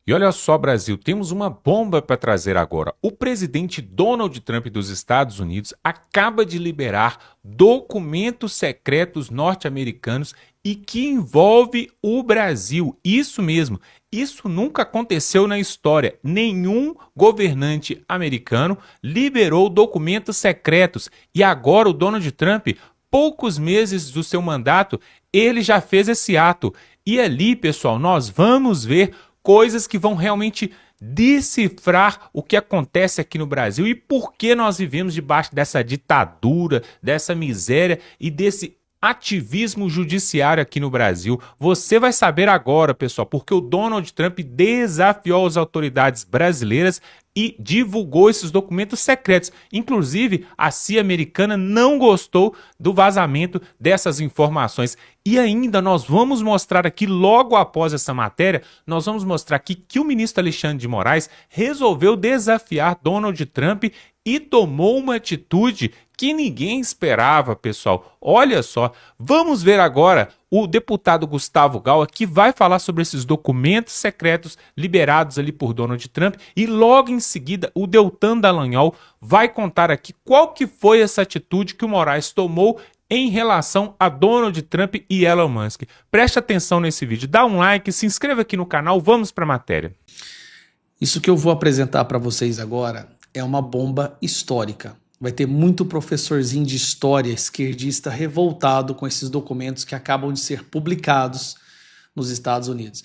E olha só, Brasil, temos uma bomba para trazer agora. O presidente Donald Trump dos Estados Unidos acaba de liberar documentos secretos norte-americanos e que envolve o Brasil. Isso mesmo. Isso nunca aconteceu na história. Nenhum governante americano liberou documentos secretos. E agora o Donald Trump, poucos meses do seu mandato, ele já fez esse ato. E ali, pessoal, nós vamos ver coisas que vão realmente decifrar o que acontece aqui no Brasil e por que nós vivemos debaixo dessa ditadura, dessa miséria e desse ativismo judiciário aqui no Brasil. Você vai saber agora, pessoal, porque o Donald Trump desafiou as autoridades brasileiras e divulgou esses documentos secretos. Inclusive, a CIA americana não gostou do vazamento dessas informações. E ainda nós vamos mostrar aqui, logo após essa matéria, nós vamos mostrar aqui que o ministro Alexandre de Moraes resolveu desafiar Donald Trump e tomou uma atitude que ninguém esperava, pessoal. Olha só, vamos ver agora o deputado Gustavo Gal, que vai falar sobre esses documentos secretos liberados ali por Donald Trump, e logo em seguida o Deltan Dallagnol vai contar aqui qual que foi essa atitude que o Moraes tomou em relação a Donald Trump e Elon Musk. Preste atenção nesse vídeo, dá um like, se inscreva aqui no canal, vamos para a matéria. Isso que eu vou apresentar para vocês agora é uma bomba histórica. Vai ter muito professorzinho de história esquerdista revoltado com esses documentos que acabam de ser publicados nos Estados Unidos.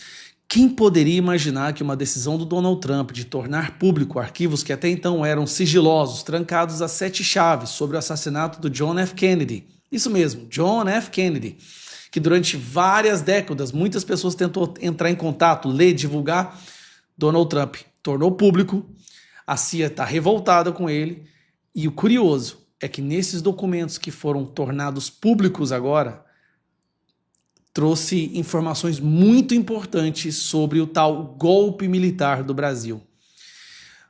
Quem poderia imaginar que uma decisão do Donald Trump de tornar público arquivos que até então eram sigilosos, trancados a 7 chaves sobre o assassinato do John F. Kennedy, isso mesmo, John F. Kennedy, que durante várias décadas muitas pessoas tentou entrar em contato, ler, divulgar, Donald Trump tornou público, a CIA está revoltada com ele. E o curioso é que nesses documentos que foram tornados públicos agora, trouxe informações muito importantes sobre o tal golpe militar do Brasil.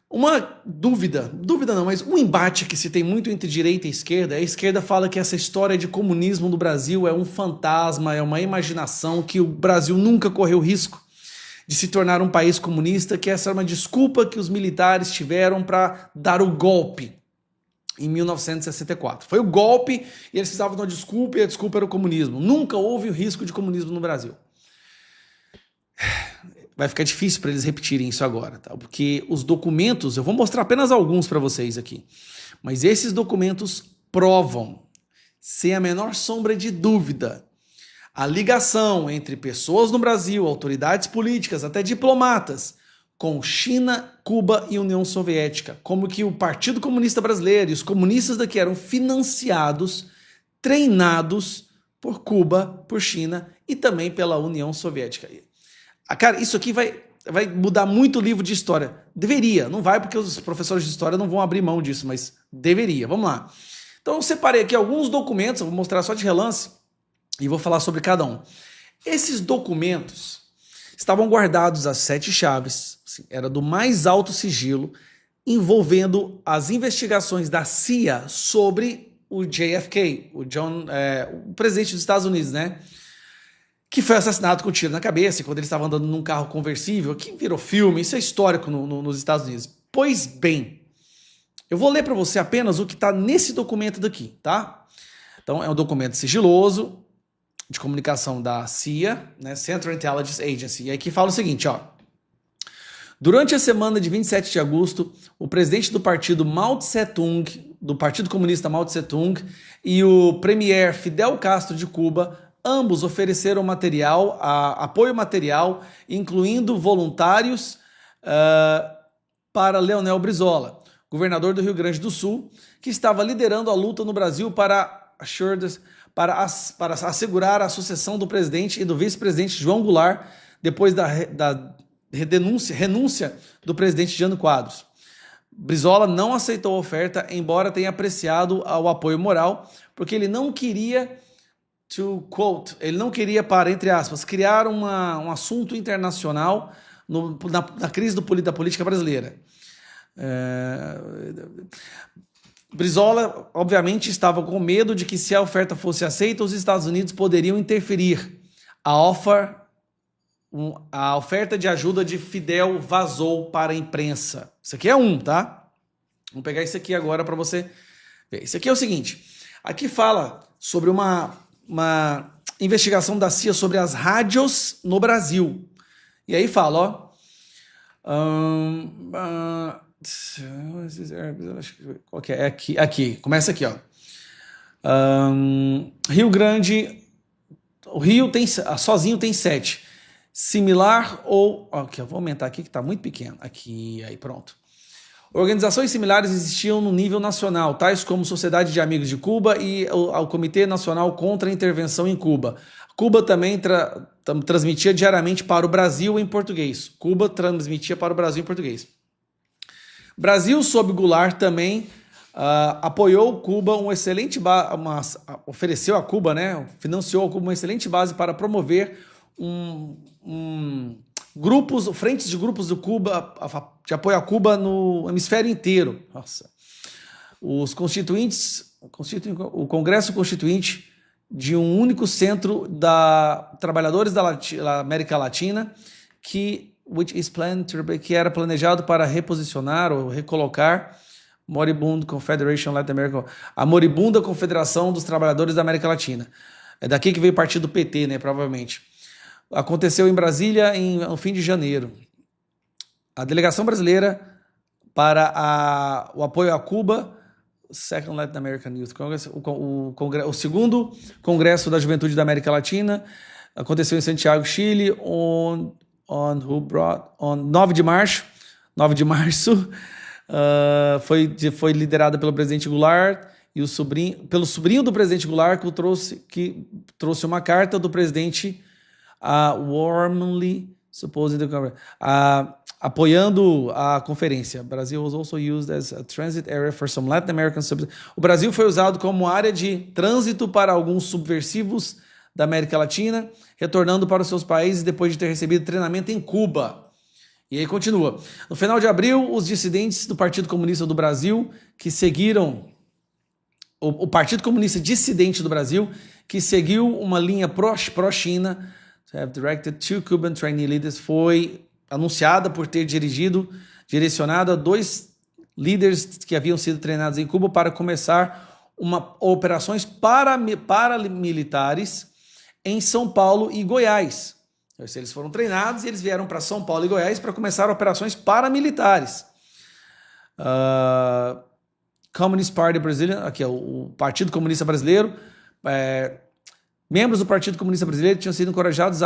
Uma dúvida não, mas um embate que se tem muito entre direita e esquerda, a esquerda fala que essa história de comunismo do Brasil é um fantasma, é uma imaginação, que o Brasil nunca correu risco de se tornar um país comunista, que essa é uma desculpa que os militares tiveram para dar o golpe em 1964. Foi o golpe e eles precisavam de uma desculpa e a desculpa era o comunismo. Nunca houve o risco de comunismo no Brasil. Vai ficar difícil para eles repetirem isso agora, tá? Porque os documentos, eu vou mostrar apenas alguns para vocês aqui, mas esses documentos provam, sem a menor sombra de dúvida, a ligação entre pessoas no Brasil, autoridades políticas, até diplomatas, com China, Cuba e União Soviética, como que o Partido Comunista Brasileiro e os comunistas daqui eram financiados, treinados por Cuba, por China e também pela União Soviética. Cara, isso aqui vai mudar muito o livro de história. Deveria, não vai porque os professores de história não vão abrir mão disso, mas deveria. Vamos lá. Então eu separei aqui alguns documentos, eu vou mostrar só de relance e vou falar sobre cada um. Esses documentos estavam guardados às 7 chaves, assim, era do mais alto sigilo, envolvendo as investigações da CIA sobre o JFK, o presidente dos Estados Unidos, né? Que foi assassinado com tiro na cabeça, quando ele estava andando num carro conversível, que virou filme, isso é histórico nos Estados Unidos. Pois bem, eu vou ler para você apenas o que está nesse documento daqui, tá? Então, é um documento sigiloso, de comunicação da CIA, né, Central Intelligence Agency, e aqui fala o seguinte, ó. Durante a semana de 27 de agosto, o presidente do partido Mao Tse-tung, do Partido Comunista Mao Tse-tung, e o premier Fidel Castro de Cuba, ambos ofereceram apoio material, incluindo voluntários para Leonel Brizola, governador do Rio Grande do Sul, que estava liderando a luta no Brasil para assegurar a sucessão do presidente e do vice-presidente João Goulart depois da renúncia do presidente Jânio Quadros. Brizola não aceitou a oferta, embora tenha apreciado o apoio moral, porque ele não queria, para, entre aspas, criar um assunto internacional na crise da política brasileira. Brizola, obviamente, estava com medo de que, se a oferta fosse aceita, os Estados Unidos poderiam interferir. A offer a oferta de ajuda de Fidel vazou para a imprensa. Isso aqui é um, tá? Vamos pegar isso aqui agora para você ver. Isso aqui é o seguinte. Aqui fala sobre uma investigação da CIA sobre as rádios no Brasil. E aí fala, qual que é? Aqui. Começa aqui, ó. Rio Grande, o Rio tem sozinho tem 7. Similar ou... Ok, eu vou aumentar aqui que está muito pequeno. Aqui, aí pronto. Organizações similares existiam no nível nacional, tais como Sociedade de Amigos de Cuba e o Comitê Nacional contra a Intervenção em Cuba. Cuba também transmitia diariamente para o Brasil em português. Cuba transmitia para o Brasil em português. Brasil, sob Goulart, também apoiou Cuba ofereceu a Cuba, né, financiou a Cuba uma excelente base para promover frentes de grupos de Cuba, de apoio a Cuba no hemisfério inteiro. Nossa. Os constituintes, o Congresso Constituinte de um único centro da trabalhadores da América Latina, que era planejado para reposicionar ou recolocar Moribund Confederation Latin America, a moribunda Confederação dos Trabalhadores da América Latina. É daqui que veio o partido PT, né, provavelmente. Aconteceu em Brasília no fim de janeiro. A delegação brasileira para o apoio a Cuba, Second Latin American Youth Congress, o segundo Congresso da Juventude da América Latina, aconteceu em Santiago, Chile, on 9 de março, foi liderada pelo presidente Goulart e pelo sobrinho do presidente Goulart, que trouxe uma carta do presidente warmly supposing apoiando a conferência. Brazil was also used as a transit area for some Latin American O Brasil foi usado como área de trânsito para alguns subversivos da América Latina, retornando para os seus países depois de ter recebido treinamento em Cuba. E aí continua. No final de abril, os dissidentes do Partido Comunista do Brasil, que seguiram o Partido Comunista Dissidente do Brasil, que seguiu uma linha pró-China, have directed two Cuban trainee leaders, foi anunciada por ter direcionado a 2 líderes que haviam sido treinados em Cuba para começar operações paramilitares em São Paulo e Goiás. Eles foram treinados e eles vieram para São Paulo e Goiás para começar operações paramilitares. Communist Party Brazilian, aqui é o Partido Comunista Brasileiro. Membros do Partido Comunista Brasileiro tinham sido encorajados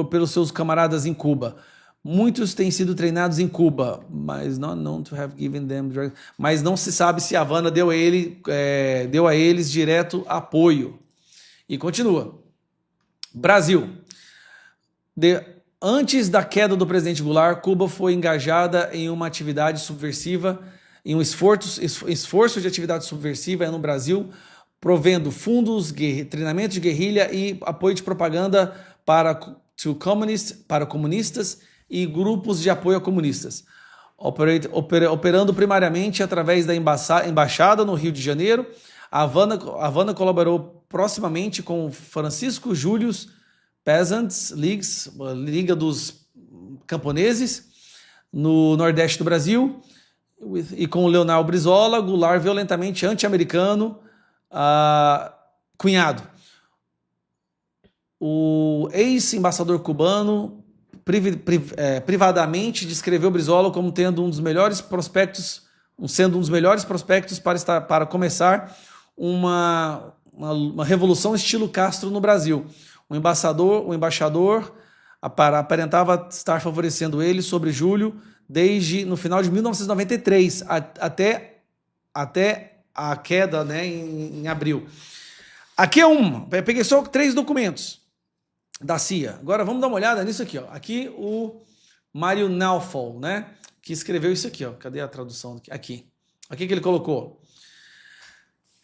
pelos seus camaradas em Cuba. Muitos têm sido treinados em Cuba, mas mas não se sabe se a Havana deu a eles direto apoio. E continua. Brasil. Antes da queda do presidente Goulart, Cuba foi engajada em uma atividade subversiva, em um esforço de atividade subversiva no Brasil, provendo fundos, treinamento de guerrilha e apoio de propaganda para comunistas e grupos de apoio a comunistas, operando primariamente através da embaixada no Rio de Janeiro. A Havana colaborou proximamente com Francisco Július Peasants Liga dos Camponeses, no Nordeste do Brasil, e com o Leonel Brizola, Goulart violentamente anti-americano, cunhado. O ex-embaixador cubano privadamente descreveu Brizola como tendo um dos melhores prospectos para começar uma revolução estilo Castro no Brasil. O embaixador aparentava estar favorecendo ele sobre Júlio desde no final de 1993 até a queda, né, em abril. Aqui eu peguei só 3 documentos da CIA. Agora vamos dar uma olhada nisso aqui, ó. Aqui o Mário Naufal, né, que escreveu isso aqui, ó. Cadê a tradução? Aqui que ele colocou.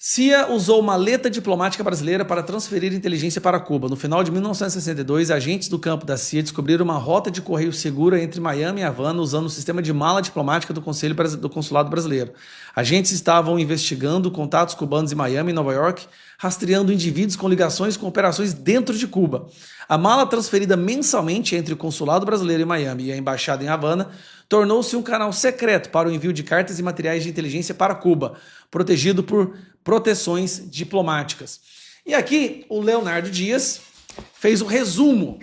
CIA usou maleta diplomática brasileira para transferir inteligência para Cuba. No final de 1962, agentes do campo da CIA descobriram uma rota de correio segura entre Miami e Havana usando o sistema de mala diplomática do Consulado Brasileiro. Agentes estavam investigando contatos cubanos em Miami e Nova York, rastreando indivíduos com ligações com operações dentro de Cuba. A mala transferida mensalmente entre o Consulado Brasileiro em Miami e a Embaixada em Havana tornou-se um canal secreto para o envio de cartas e materiais de inteligência para Cuba, protegido por proteções diplomáticas. E aqui o Leonardo Dias fez um resumo.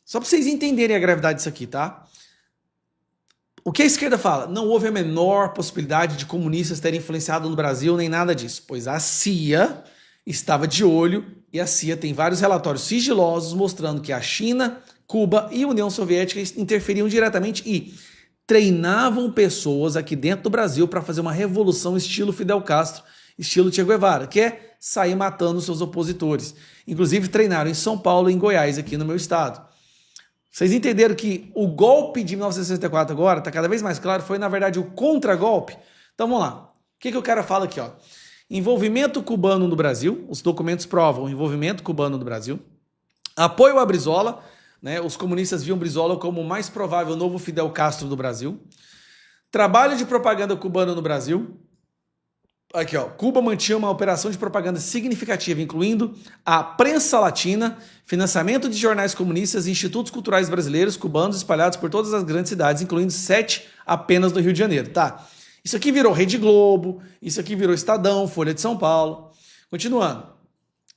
Só para vocês entenderem a gravidade disso aqui, tá? O que a esquerda fala? Não houve a menor possibilidade de comunistas terem influenciado no Brasil, nem nada disso, pois a CIA estava de olho e a CIA tem vários relatórios sigilosos mostrando que a China, Cuba e a União Soviética interferiam diretamente e treinavam pessoas aqui dentro do Brasil para fazer uma revolução estilo Fidel Castro, estilo Che Guevara, que é sair matando seus opositores. Inclusive treinaram em São Paulo e em Goiás, aqui no meu estado. Vocês entenderam que o golpe de 1964 agora, está cada vez mais claro, foi na verdade o contragolpe? Então vamos lá. O que o cara fala aqui? Ó? Envolvimento cubano no Brasil, os documentos provam o envolvimento cubano no Brasil. Apoio a Brizola, né? Os comunistas viam Brizola como o mais provável novo Fidel Castro do Brasil. Trabalho de propaganda cubano no Brasil. Aqui, ó, Cuba mantinha uma operação de propaganda significativa, incluindo a prensa latina, financiamento de jornais comunistas e institutos culturais brasileiros cubanos espalhados por todas as grandes cidades, incluindo 7 apenas no Rio de Janeiro, tá? Isso aqui virou Rede Globo, isso aqui virou Estadão, Folha de São Paulo. Continuando.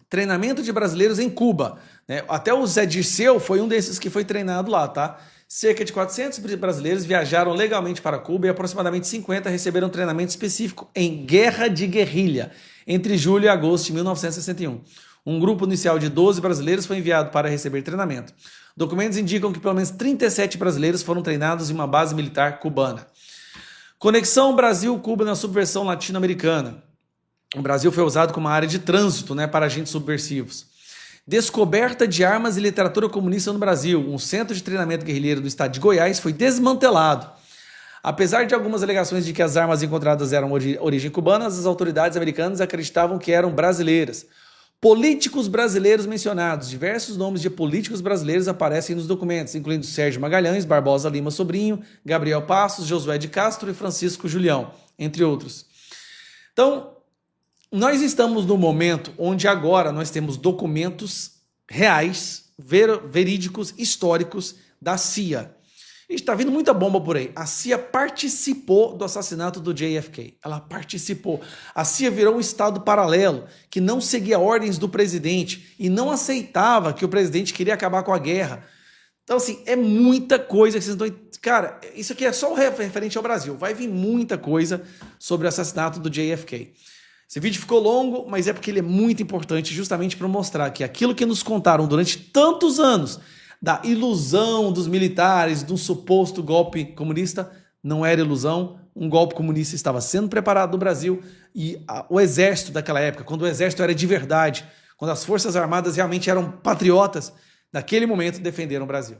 Treinamento de brasileiros em Cuba, né? Até o Zé Dirceu foi um desses que foi treinado lá, tá? Cerca de 400 brasileiros viajaram legalmente para Cuba e aproximadamente 50 receberam treinamento específico em guerra de guerrilha entre julho e agosto de 1961. Um grupo inicial de 12 brasileiros foi enviado para receber treinamento. Documentos indicam que pelo menos 37 brasileiros foram treinados em uma base militar cubana. Conexão Brasil-Cuba na subversão latino-americana. O Brasil foi usado como uma área de trânsito, né, para agentes subversivos. Descoberta de armas e literatura comunista no Brasil. Um centro de treinamento guerrilheiro do estado de Goiás foi desmantelado. Apesar de algumas alegações de que as armas encontradas eram de origem cubana, as autoridades americanas acreditavam que eram brasileiras. Políticos brasileiros mencionados. Diversos nomes de políticos brasileiros aparecem nos documentos, incluindo Sérgio Magalhães, Barbosa Lima Sobrinho, Gabriel Passos, Josué de Castro e Francisco Julião, entre outros. Então, nós estamos no momento onde agora nós temos documentos reais, verídicos, históricos da CIA. E está vindo muita bomba por aí. A CIA participou do assassinato do JFK. Ela participou. A CIA virou um estado paralelo que não seguia ordens do presidente e não aceitava que o presidente queria acabar com a guerra. Então, assim, é muita coisa que vocês estão... Cara, isso aqui é só referente ao Brasil. Vai vir muita coisa sobre o assassinato do JFK. Esse vídeo ficou longo, mas é porque ele é muito importante justamente para mostrar que aquilo que nos contaram durante tantos anos da ilusão dos militares, de um suposto golpe comunista, não era ilusão. Um golpe comunista estava sendo preparado no Brasil e o exército daquela época, quando o exército era de verdade, quando as forças armadas realmente eram patriotas, naquele momento defenderam o Brasil.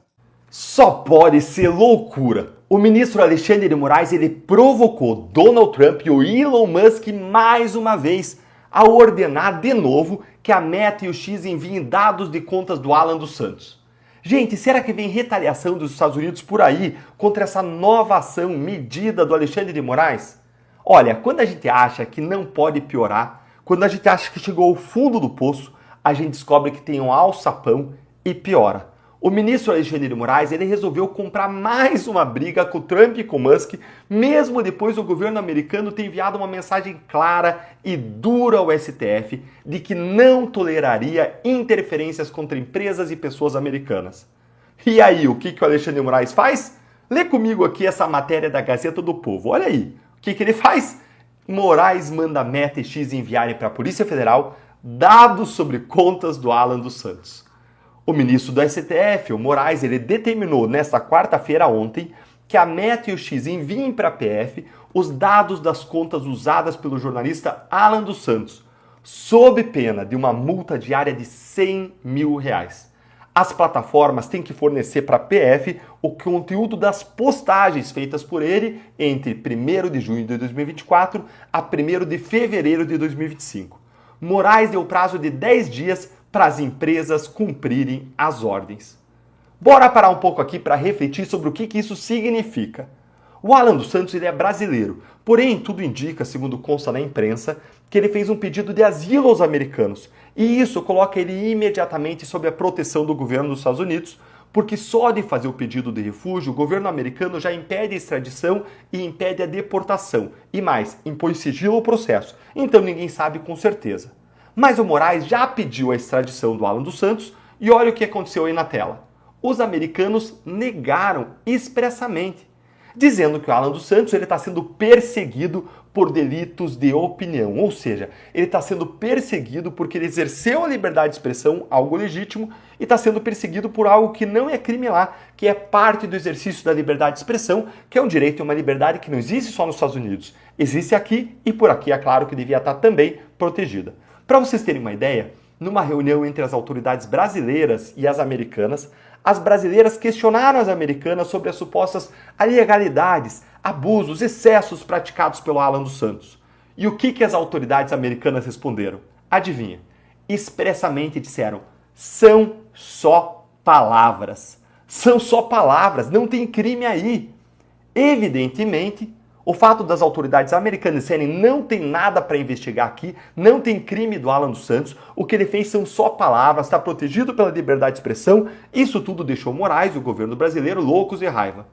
Só pode ser loucura. O ministro Alexandre de Moraes, ele provocou Donald Trump e o Elon Musk mais uma vez a ordenar de novo que a Meta e o X enviem dados de contas do Alan dos Santos. Gente, será que vem retaliação dos Estados Unidos por aí contra essa nova ação medida do Alexandre de Moraes? Olha, quando a gente acha que não pode piorar, quando a gente acha que chegou ao fundo do poço, a gente descobre que tem um alçapão e piora. O ministro Alexandre de Moraes, ele resolveu comprar mais uma briga com o Trump e com o Musk, mesmo depois do governo americano ter enviado uma mensagem clara e dura ao STF de que não toleraria interferências contra empresas e pessoas americanas. E aí, o que o Alexandre de Moraes faz? Lê comigo aqui essa matéria da Gazeta do Povo. Olha aí, o que ele faz? Moraes manda Meta e X enviarem para a Polícia Federal dados sobre contas do Alan dos Santos. O ministro do STF, o Moraes, ele determinou nesta quarta-feira ontem que a Meta e o X enviem para a PF os dados das contas usadas pelo jornalista Alan dos Santos, sob pena de uma multa diária de R$100 mil. As plataformas têm que fornecer para a PF o conteúdo das postagens feitas por ele entre 1º de junho de 2024 a 1º de fevereiro de 2025. Moraes deu prazo de 10 dias para as empresas cumprirem as ordens. Bora parar um pouco aqui para refletir sobre o que isso significa. O Alan dos Santos ele é brasileiro, porém tudo indica, segundo consta na imprensa, que ele fez um pedido de asilo aos americanos. E isso coloca ele imediatamente sob a proteção do governo dos Estados Unidos, porque só de fazer o pedido de refúgio, o governo americano já impede a extradição e impede a deportação. E mais, impõe sigilo ao processo. Então ninguém sabe com certeza. Mas o Moraes já pediu a extradição do Alan dos Santos e olha o que aconteceu aí na tela. Os americanos negaram expressamente, dizendo que o Alan dos Santos está sendo perseguido por delitos de opinião, ou seja, ele está sendo perseguido porque ele exerceu a liberdade de expressão, algo legítimo, e está sendo perseguido por algo que não é crime lá, que é parte do exercício da liberdade de expressão, que é um direito e uma liberdade que não existe só nos Estados Unidos, existe aqui e por aqui é claro que devia estar também protegida. Para vocês terem uma ideia, numa reunião entre as autoridades brasileiras e as americanas, as brasileiras questionaram as americanas sobre as supostas ilegalidades, abusos, excessos praticados pelo Alan dos Santos. E o que as autoridades americanas responderam? Adivinha? Expressamente disseram, são só palavras. São só palavras, não tem crime aí. Evidentemente, o fato das autoridades americanas disserem não tem nada para investigar aqui, não tem crime do Alan dos Santos, o que ele fez são só palavras, está protegido pela liberdade de expressão, isso tudo deixou Moraes e o governo brasileiro loucos de raiva.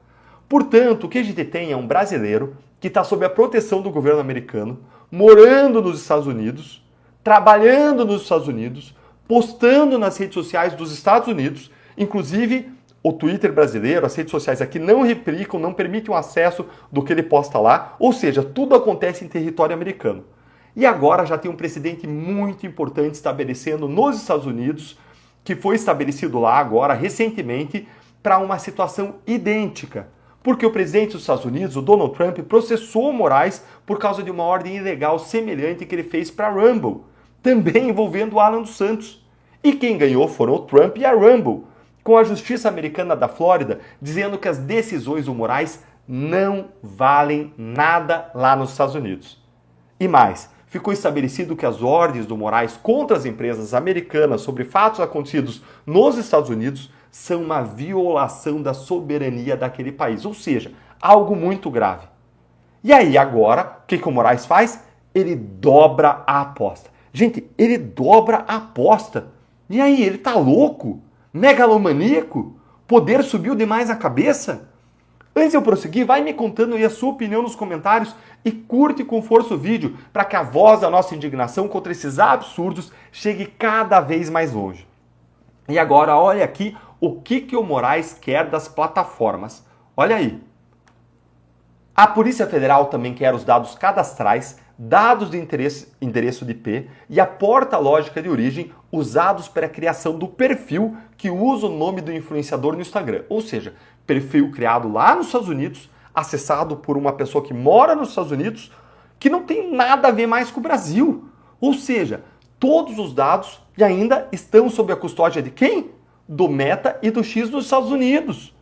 Portanto, o que a gente tem é um brasileiro que está sob a proteção do governo americano, morando nos Estados Unidos, trabalhando nos Estados Unidos, postando nas redes sociais dos Estados Unidos, inclusive o Twitter brasileiro, as redes sociais aqui não replicam, não permitem o acesso do que ele posta lá, ou seja, tudo acontece em território americano. E agora já tem um precedente muito importante estabelecendo nos Estados Unidos, que foi estabelecido lá agora, recentemente, para uma situação idêntica. Porque o presidente dos Estados Unidos, o Donald Trump, processou Moraes por causa de uma ordem ilegal semelhante que ele fez para a Rumble, também envolvendo o Alan dos Santos. E quem ganhou foram o Trump e a Rumble, com a justiça americana da Flórida dizendo que as decisões do Moraes não valem nada lá nos Estados Unidos. E mais, ficou estabelecido que as ordens do Moraes contra as empresas americanas sobre fatos acontecidos nos Estados Unidos são uma violação da soberania daquele país, ou seja, algo muito grave. E aí agora, o que o Moraes faz? Ele dobra a aposta. Gente, ele dobra a aposta. E aí, ele tá louco? Megalomaníaco? Poder subiu demais a cabeça? Antes de eu prosseguir, vai me contando aí a sua opinião nos comentários e curte com força o vídeo para que a voz da nossa indignação contra esses absurdos chegue cada vez mais longe. E agora, olha aqui o que o Moraes quer das plataformas. Olha aí. A Polícia Federal também quer os dados cadastrais, dados de endereço de IP e a porta lógica de origem usados para a criação do perfil que usa o nome do influenciador no Instagram. Ou seja, perfil criado lá nos Estados Unidos, acessado por uma pessoa que mora nos Estados Unidos, que não tem nada a ver mais com o Brasil. Ou seja, todos os dados e ainda estão sob a custódia de quem? Do Meta e do X dos Estados Unidos.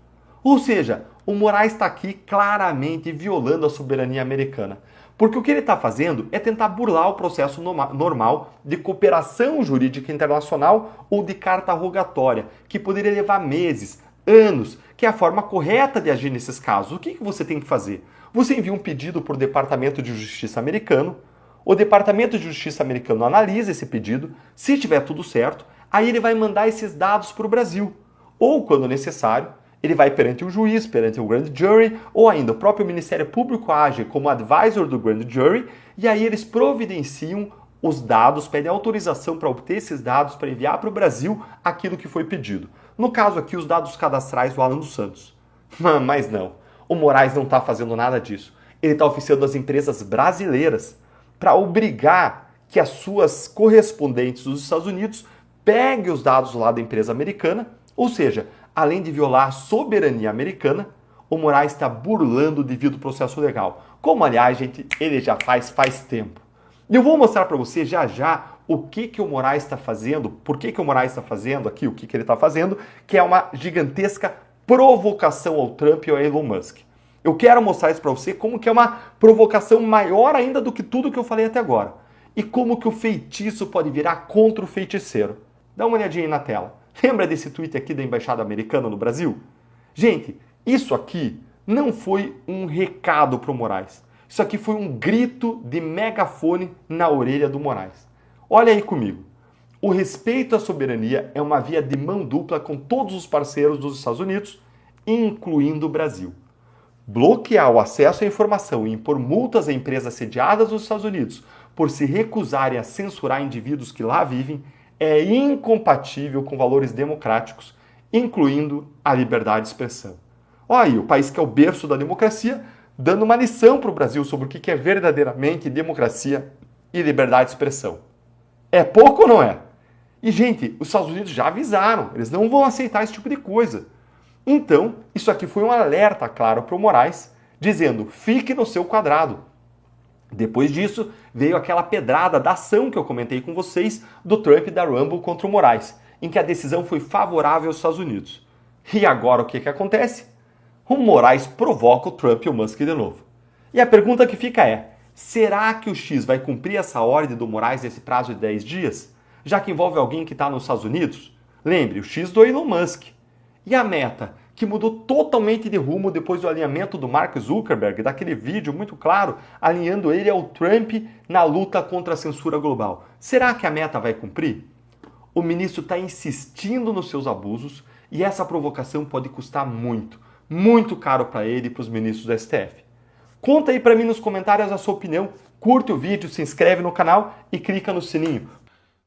Ou seja, o Moraes está aqui claramente violando a soberania americana. Porque o que ele está fazendo é tentar burlar o processo normal de cooperação jurídica internacional ou de carta rogatória, que poderia levar meses, anos, que é a forma correta de agir nesses casos. O que você tem que fazer? Você envia um pedido para o Departamento de Justiça americano, o Departamento de Justiça americano analisa esse pedido, se tiver tudo certo, aí ele vai mandar esses dados para o Brasil. Ou, quando necessário, ele vai perante o juiz, perante o grand jury, ou ainda o próprio Ministério Público age como advisor do grand jury, e aí eles providenciam os dados, pedem autorização para obter esses dados, para enviar para o Brasil aquilo que foi pedido. No caso aqui, os dados cadastrais do Alan dos Santos. Mas não, o Moraes não está fazendo nada disso. Ele está oficiando as empresas brasileiras para obrigar que as suas correspondentes dos Estados Unidos peguem os dados lá da empresa americana, ou seja, além de violar a soberania americana, o Moraes está burlando o devido processo legal. Como, aliás, gente, ele já faz tempo. E eu vou mostrar para você já o que o Moraes está fazendo, por que o Moraes está fazendo aqui, o que ele está fazendo, que é uma gigantesca provocação ao Trump e ao Elon Musk. Eu quero mostrar isso para você como que é uma provocação maior ainda do que tudo que eu falei até agora. E como que o feitiço pode virar contra o feiticeiro. Dá uma olhadinha aí na tela. Lembra desse tweet aqui da Embaixada Americana no Brasil? Gente, isso aqui não foi um recado para o Moraes. Isso aqui foi um grito de megafone na orelha do Moraes. Olha aí comigo. O respeito à soberania é uma via de mão dupla com todos os parceiros dos Estados Unidos, incluindo o Brasil. Bloquear o acesso à informação e impor multas a empresas sediadas nos Estados Unidos por se recusarem a censurar indivíduos que lá vivem é incompatível com valores democráticos, incluindo a liberdade de expressão. Olha aí, o país que é o berço da democracia, dando uma lição para o Brasil sobre o que é verdadeiramente democracia e liberdade de expressão. É pouco ou não é? E, gente, os Estados Unidos já avisaram, eles não vão aceitar esse tipo de coisa. Então, isso aqui foi um alerta claro para o Moraes, dizendo, fique no seu quadrado. Depois disso, veio aquela pedrada da ação que eu comentei com vocês do Trump e da Rumble contra o Moraes, em que a decisão foi favorável aos Estados Unidos. E agora o que acontece? O Moraes provoca o Trump e o Musk de novo. E a pergunta que fica é, será que o X vai cumprir essa ordem do Moraes nesse prazo de 10 dias? Já que envolve alguém que está nos Estados Unidos? Lembre, o X do Elon Musk. E a Meta, que mudou totalmente de rumo depois do alinhamento do Mark Zuckerberg, daquele vídeo muito claro, alinhando ele ao Trump na luta contra a censura global. Será que a Meta vai cumprir? O ministro está insistindo nos seus abusos e essa provocação pode custar muito, muito caro para ele e para os ministros do STF. Conta aí para mim nos comentários a sua opinião, curte o vídeo, se inscreve no canal e clica no sininho.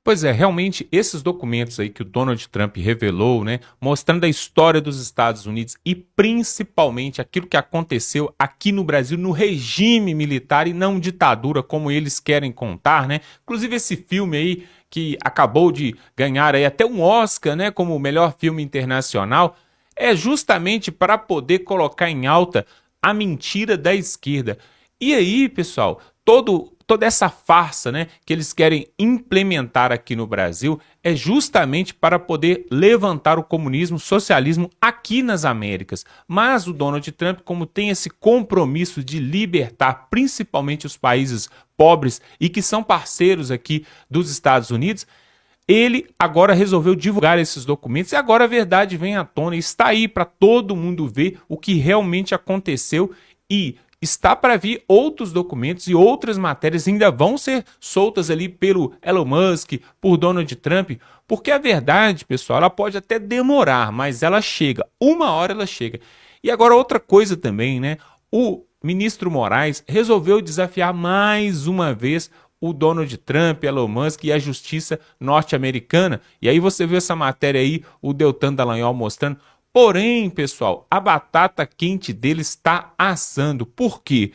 Pois é, realmente esses documentos aí que o Donald Trump revelou, né, mostrando a história dos Estados Unidos e principalmente aquilo que aconteceu aqui no Brasil no regime militar e não ditadura como eles querem contar, né? Inclusive esse filme aí que acabou de ganhar aí até um Oscar, né, como o melhor filme internacional, é justamente para poder colocar em alta a mentira da esquerda. E aí, pessoal, toda essa farsa, né, que eles querem implementar aqui no Brasil é justamente para poder levantar o comunismo, o socialismo aqui nas Américas. Mas o Donald Trump, como tem esse compromisso de libertar principalmente os países pobres e que são parceiros aqui dos Estados Unidos, ele agora resolveu divulgar esses documentos e agora a verdade vem à tona. Está aí para todo mundo ver o que realmente aconteceu e está para vir outros documentos e outras matérias ainda vão ser soltas ali pelo Elon Musk, por Donald Trump, porque a verdade, pessoal, ela pode até demorar, mas ela chega. Uma hora ela chega. E agora outra coisa também, né? O ministro Moraes resolveu desafiar mais uma vez o Donald Trump, Elon Musk e a justiça norte-americana. E aí você vê essa matéria aí, o Deltan Dallagnol mostrando. Porém, pessoal, a batata quente dele está assando. Por quê?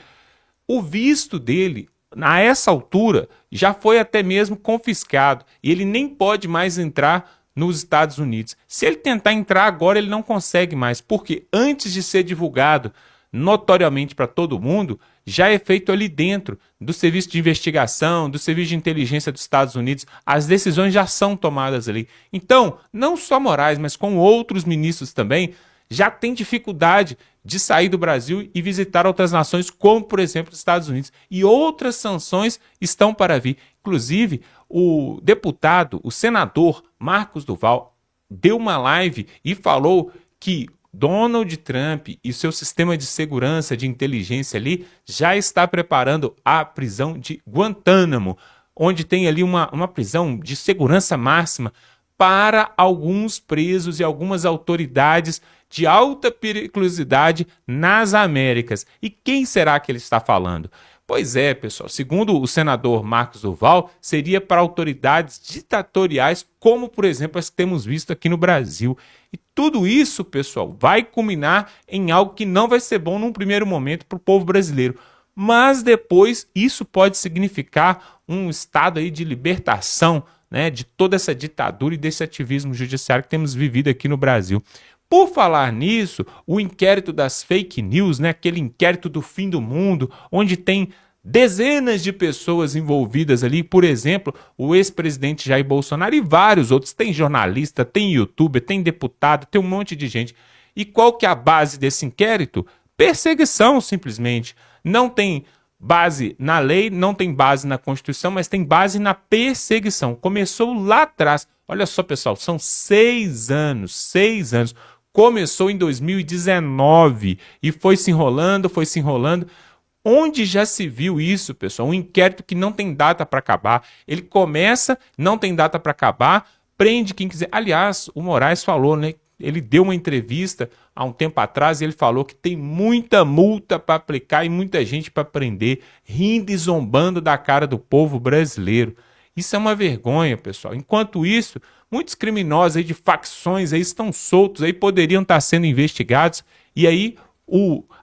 O visto dele, a essa altura, já foi até mesmo confiscado. E ele nem pode mais entrar nos Estados Unidos. Se ele tentar entrar agora, ele não consegue mais. Porque antes de ser divulgado notoriamente para todo mundo, já é feito ali dentro do serviço de investigação, do serviço de inteligência dos Estados Unidos, as decisões já são tomadas ali. Então, não só Moraes, mas com outros ministros também, já tem dificuldade de sair do Brasil e visitar outras nações, como por exemplo os Estados Unidos. E outras sanções estão para vir. Inclusive, o deputado, o senador Marcos Duval, deu uma live e falou que Donald Trump e seu sistema de segurança, de inteligência ali, já está preparando a prisão de Guantánamo, onde tem ali uma prisão de segurança máxima para alguns presos e algumas autoridades de alta periculosidade nas Américas. E quem será que ele está falando? Pois é, pessoal, segundo o senador Marcos Duval, seria para autoridades ditatoriais, como, por exemplo, as que temos visto aqui no Brasil. E tudo isso, pessoal, vai culminar em algo que não vai ser bom num primeiro momento para o povo brasileiro. Mas depois isso pode significar um estado aí de libertação, né, de toda essa ditadura e desse ativismo judiciário que temos vivido aqui no Brasil. Por falar nisso, o inquérito das fake news, né, aquele inquérito do fim do mundo, onde tem dezenas de pessoas envolvidas ali, por exemplo, o ex-presidente Jair Bolsonaro e vários outros. Tem jornalista, tem youtuber, tem deputado, tem um monte de gente. E qual que é a base desse inquérito? Perseguição, simplesmente. Não tem base na lei, não tem base na Constituição, mas tem base na perseguição. Começou lá atrás. Olha só, pessoal, são 6 anos, 6 anos. Começou em 2019 e foi se enrolando, foi se enrolando. Onde já se viu isso, pessoal? Um inquérito que não tem data para acabar. Ele começa, não tem data para acabar, prende quem quiser. Aliás, o Moraes falou, né? Ele deu uma entrevista há um tempo atrás e ele falou que tem muita multa para aplicar e muita gente para prender, rindo e zombando da cara do povo brasileiro. Isso é uma vergonha, pessoal. Enquanto isso, muitos criminosos aí de facções aí estão soltos, aí poderiam estar sendo investigados e aí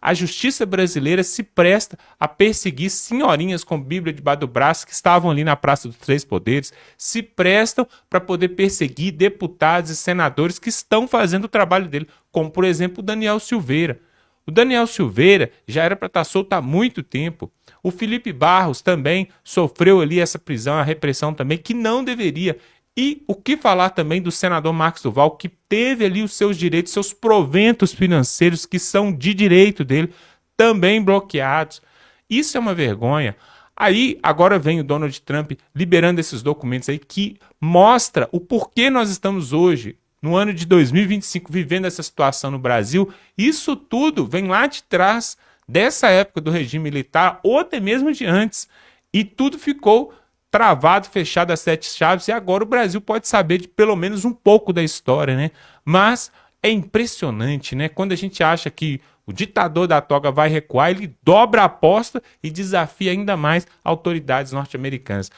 a justiça brasileira se presta a perseguir senhorinhas com Bíblia debaixo do braço que estavam ali na Praça dos Três Poderes, se prestam para poder perseguir deputados e senadores que estão fazendo o trabalho dele, como por exemplo o Daniel Silveira. O Daniel Silveira já era para estar solto há muito tempo. O Felipe Barros também sofreu ali essa prisão, a repressão também, que não deveria. E o que falar também do senador Marcos Duval, que teve ali os seus direitos, seus proventos financeiros, que são de direito dele, também bloqueados. Isso é uma vergonha. Aí, agora vem o Donald Trump liberando esses documentos aí que mostra o porquê nós estamos hoje, no ano de 2025, vivendo essa situação no Brasil. Isso tudo vem lá de trás, dessa época do regime militar, ou até mesmo de antes. E tudo ficou travado, fechado às 7 chaves, e agora o Brasil pode saber de pelo menos um pouco da história, né? Mas é impressionante, né? Quando a gente acha que o ditador da toga vai recuar, ele dobra a aposta e desafia ainda mais autoridades norte-americanas.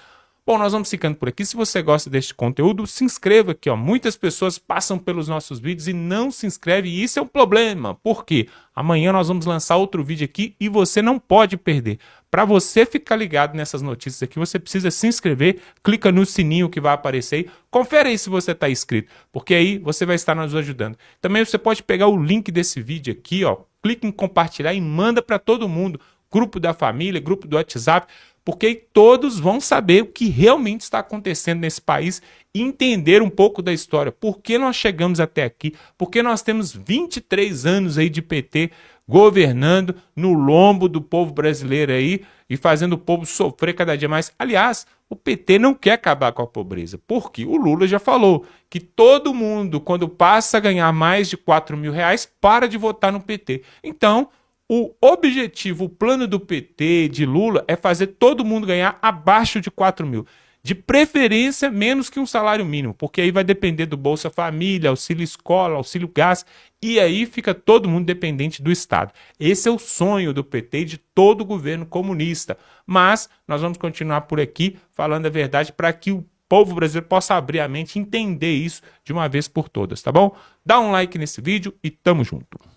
Bom, nós vamos ficando por aqui. Se você gosta deste conteúdo, se inscreva aqui, ó. Muitas pessoas passam pelos nossos vídeos e não se inscrevem, e isso é um problema. Por quê? Amanhã nós vamos lançar outro vídeo aqui e você não pode perder. Para você ficar ligado nessas notícias aqui, você precisa se inscrever, clica no sininho que vai aparecer aí, confere aí se você está inscrito, porque aí você vai estar nos ajudando. Também você pode pegar o link desse vídeo aqui, ó, clica em compartilhar e manda para todo mundo, grupo da família, grupo do WhatsApp, porque aí todos vão saber o que realmente está acontecendo nesse país e entender um pouco da história. Por que nós chegamos até aqui? Porque nós temos 23 anos aí de PT governando no lombo do povo brasileiro aí e fazendo o povo sofrer cada dia mais. Aliás, o PT não quer acabar com a pobreza, porque o Lula já falou que todo mundo, quando passa a ganhar mais de R$ 4.000, para de votar no PT. Então, o objetivo, o plano do PT, de Lula, é fazer todo mundo ganhar abaixo de 4 mil. De preferência, menos que um salário mínimo, porque aí vai depender do Bolsa Família, auxílio escola, auxílio gás, e aí fica todo mundo dependente do Estado. Esse é o sonho do PT e de todo o governo comunista. Mas nós vamos continuar por aqui falando a verdade para que o povo brasileiro possa abrir a mente e entender isso de uma vez por todas, tá bom? Dá um like nesse vídeo e tamo junto.